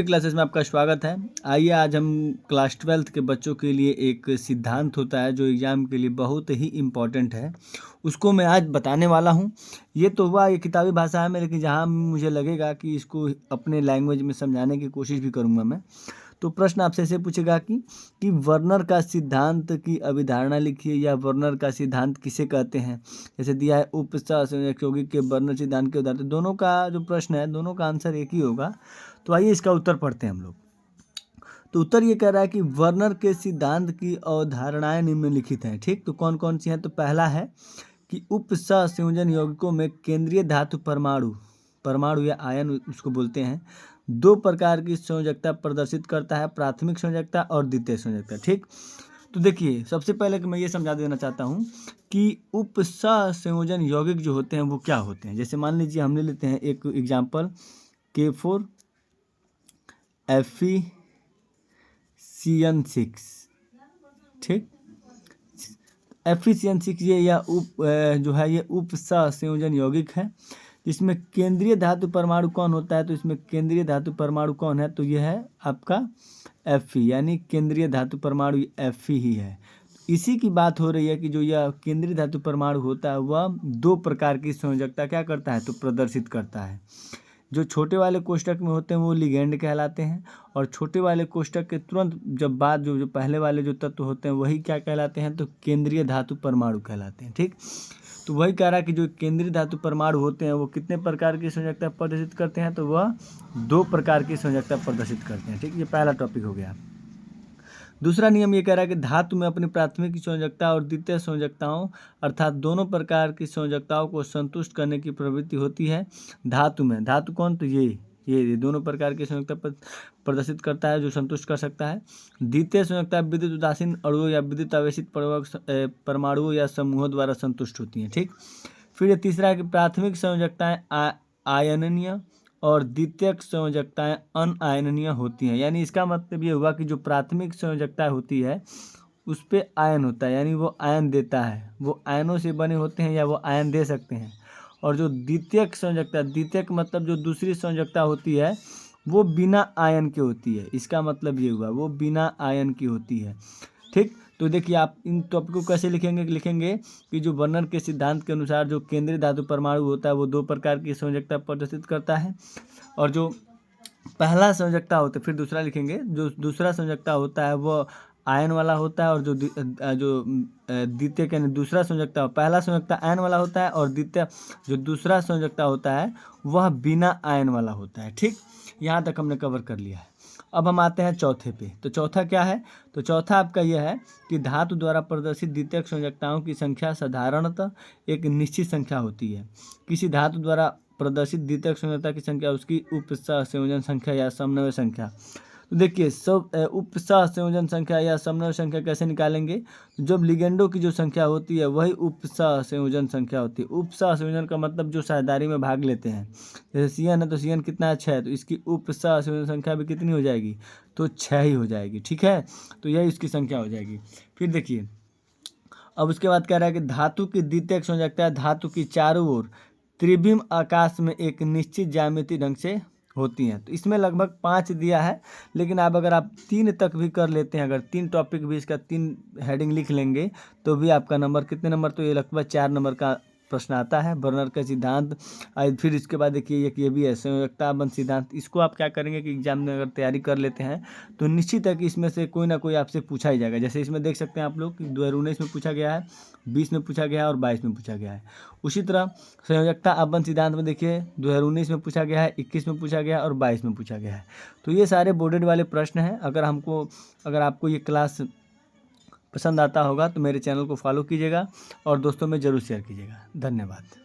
Classes में आपका स्वागत है। आइए आज हम क्लास 12th के बच्चों के लिए एक सिद्धांत होता है जो एग्ज़ाम के लिए बहुत ही इम्पोर्टेंट है, उसको मैं आज बताने वाला हूँ। ये तो हुआ ये किताबी भाषा है में, लेकिन जहाँ मुझे लगेगा कि इसको अपने लैंग्वेज में समझाने की कोशिश भी करूँगा मैं। तो प्रश्न आपसे ऐसे पूछेगा कि वर्नर का सिद्धांत की अभिधारणा लिखिए या वर्नर का सिद्धांत किसे कहते हैं। जैसे दिया है उपसंयोजक यौगिक के वर्नर सिद्धांत के उदाहरण। दोनों का जो प्रश्न है दोनों का आंसर एक ही होगा। तो आइए इसका उत्तर पढ़ते हैं हम लोग। तो उत्तर ये कह रहा है कि वर्नर के सिद्धांत की अवधारणाएं निम्नलिखित हैं। ठीक, तो कौन कौन सी हैं। तो पहला है कि उपसंयोजन यौगिकों में केंद्रीय धातु परमाणु या आयन उसको बोलते हैं, दो प्रकार की संयोजकता प्रदर्शित करता है, प्राथमिक संयोजकता और द्वितीय संयोजकता। ठीक, तो देखिए सबसे पहले कि मैं ये समझा देना चाहता हूँ कि उपसंयोजन यौगिक जो होते हैं वो क्या होते हैं। जैसे मान लीजिए हम ले लेते हैं एक एग्जाम्पल K4 FeCN6। ठीक, FeCN6 ये जो है ये उपसंयोजन यौगिक है, जिसमें केंद्रीय धातु परमाणु कौन होता है। तो इसमें केंद्रीय धातु परमाणु कौन है, तो यह है आपका Fe, यानी केंद्रीय धातु परमाणु Fe ही है। इसी की बात हो रही है कि जो यह केंद्रीय धातु परमाणु होता है वह दो प्रकार की संयोजकता क्या करता है, तो प्रदर्शित करता है। जो छोटे वाले कोष्ठक में होते हैं वो लिगेंड कहलाते हैं, और छोटे वाले कोष्ठक के तुरंत जब बाद जो पहले वाले जो तत्व होते हैं वही क्या कहलाते हैं, तो केंद्रीय धातु परमाणु कहलाते हैं। ठीक, तो वही कह रहा है कि जो केंद्रीय धातु परमाणु होते हैं वो कितने प्रकार की संयोजकता प्रदर्शित करते हैं, तो वह दो प्रकार की संयोजकता प्रदर्शित करते हैं। ठीक, ये पहला टॉपिक हो गया। दूसरा नियम ये कह रहा है कि धातु में अपनी प्राथमिक संयोजकता और द्वितीय संयोजकताओं अर्थात दोनों प्रकार की संयोजकताओं को संतुष्ट करने की प्रवृत्ति होती है धातु में। धातु कौन, तो ये दोनों प्रकार की संयोजकता प्रदर्शित करता है जो संतुष्ट कर सकता है। द्वितीय संयोजकता विद्युत उदासीन अणुओं या विद्युत आवेशित परमाणुओं या समूहों द्वारा संतुष्ट होती हैं। ठीक, फिर ये तीसरा है कि प्राथमिक संयोजकताएं आयननीय और द्वितीयक संयोजकताएं अनआयननीय होती हैं। यानी इसका मतलब ये हुआ कि जो प्राथमिक संयोजकता होती है उस पर आयन होता है, यानी वो आयन देता है, वो आयनों से बने होते हैं या वो आयन दे सकते हैं। और जो द्वितीयक संयोजकता, द्वितीयक मतलब जो दूसरी संयोजकता होती है वो बिना आयन की होती है। इसका मतलब ये हुआ वो बिना आयन की होती है। ठीक, तो देखिए आप इन टॉपिक को कैसे लिखेंगे कि जो वर्नर के सिद्धांत के अनुसार जो केंद्रीय धातु परमाणु होता है वो दो प्रकार की संयोजकता प्रदर्शित करता है, और जो पहला संयोजकता होता है फिर दूसरा लिखेंगे, जो दूसरा संयोजकता होता है वो आयन वाला होता है, और जो द्वितीय यानी दूसरा संयोजकता, पहला संयोजकता आयन वाला होता है और द्वितीय जो दूसरा संयोजकता होता है वह बिना आयन वाला होता है। ठीक, यहाँ तक हमने कवर कर लिया है। अब हम आते हैं चौथे पे। तो चौथा क्या है, तो चौथा आपका यह है कि धातु द्वारा प्रदर्शित द्वितीयक संयोजकताओं की संख्या साधारणतः एक निश्चित संख्या होती है। किसी धातु द्वारा प्रदर्शित द्वितीयक संयोजकता की संख्या उसकी उपसंयोजन संख्या या समन्वय संख्या। तो देखिए उपसंयोजन संख्या या समन्वय संख्या कैसे निकालेंगे, जब लिगेंडों की जो संख्या होती है वही उपसंयोजन संख्या होती है। उपसंयोजन का मतलब जो साझेदारी में भाग लेते हैं। जैसे सीएन है तो सीएन कितना है, 6, तो इसकी उपसंयोजन संख्या भी कितनी हो जाएगी, तो 6 ही हो जाएगी। ठीक है, तो यही इसकी संख्या हो जाएगी। फिर देखिए अब उसके बाद कह रहा है कि धातु की द्वितीयक संयोजकता धातु की चारों ओर त्रिविम आकाश में एक निश्चित ज्यामिति ढंग से होती हैं। तो इसमें लगभग 5 दिया है, लेकिन अब अगर आप 3 तक भी कर लेते हैं, अगर 3 टॉपिक भी इसका 3 हेडिंग लिख लेंगे तो भी आपका नंबर कितने नंबर, तो ये लगभग 4 नंबर का प्रश्न आता है वर्नर का सिद्धांत। फिर इसके बाद देखिए ये भी है संयोजकता बंध सिद्धांत। इसको आप क्या करेंगे कि एग्जाम में अगर तैयारी कर लेते हैं तो निश्चित है कि इसमें से कोई ना कोई आपसे पूछा ही जाएगा। जैसे इसमें देख सकते हैं आप लोग कि 2019 में पूछा गया है, 20 में पूछा गया है और 22 में पूछा गया है। उसी तरह संयोजकता अबंध सिद्धांत में देखिए 2019 में पूछा गया है, 21 में पूछा गया है और 22 में पूछा गया है। तो ये सारे बोर्डेड वाले प्रश्न हैं। अगर आपको ये क्लास पसंद आता होगा तो मेरे चैनल को फॉलो कीजिएगा और दोस्तों में ज़रूर शेयर कीजिएगा। धन्यवाद।